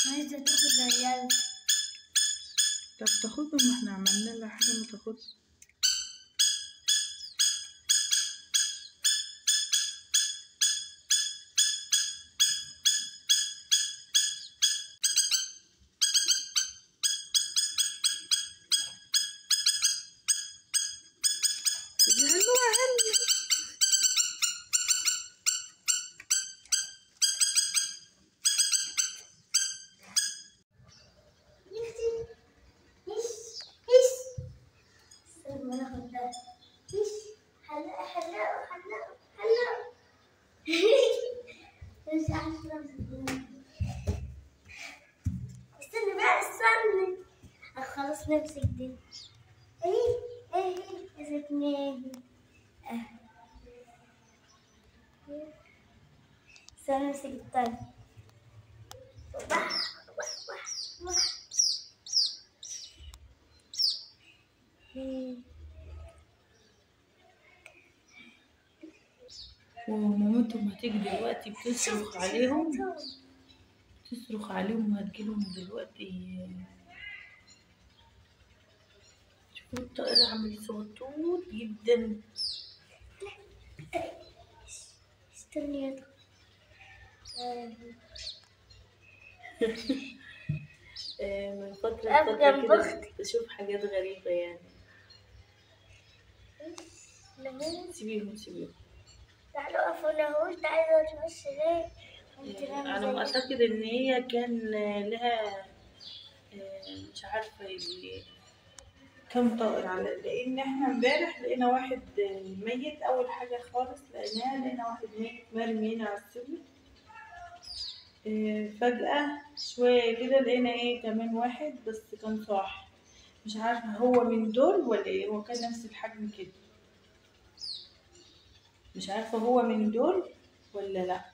عايزة تاخد عيال. طب تاخدهم، ما احنا عملنا لها حاجة ما تاخدش. استنى بقى، استنى اخلص نفسك دي. ايه مسكناها. استنى امسك التاني. ومامتهم هتيجي دلوقتي بتصرخ عليهم، تصرخ عليهم وهتجيلهم دلوقتي. شوفوا الطائر عامل صوتوت جدا. استني يا من فترة لفترة كده بشوف حاجات غريبة يعني. سيبيهم. تعالوا قفوا لهوش، تعالوا تمشي ليه؟ على ما أعتقد إن هي كان لها مش عارفة كم طائر، على لأن احنا امبارح لقينا واحد ميت. أول حاجة خالص لقينا واحد ميت مرمي هنا على السلم. فجأة شوية كده لقينا كمان واحد، بس كان صاحي. مش عارفة هو من دول ولا ايه، هو كان نفس الحجم كده. مش عارفة هو من دول ولا لأ.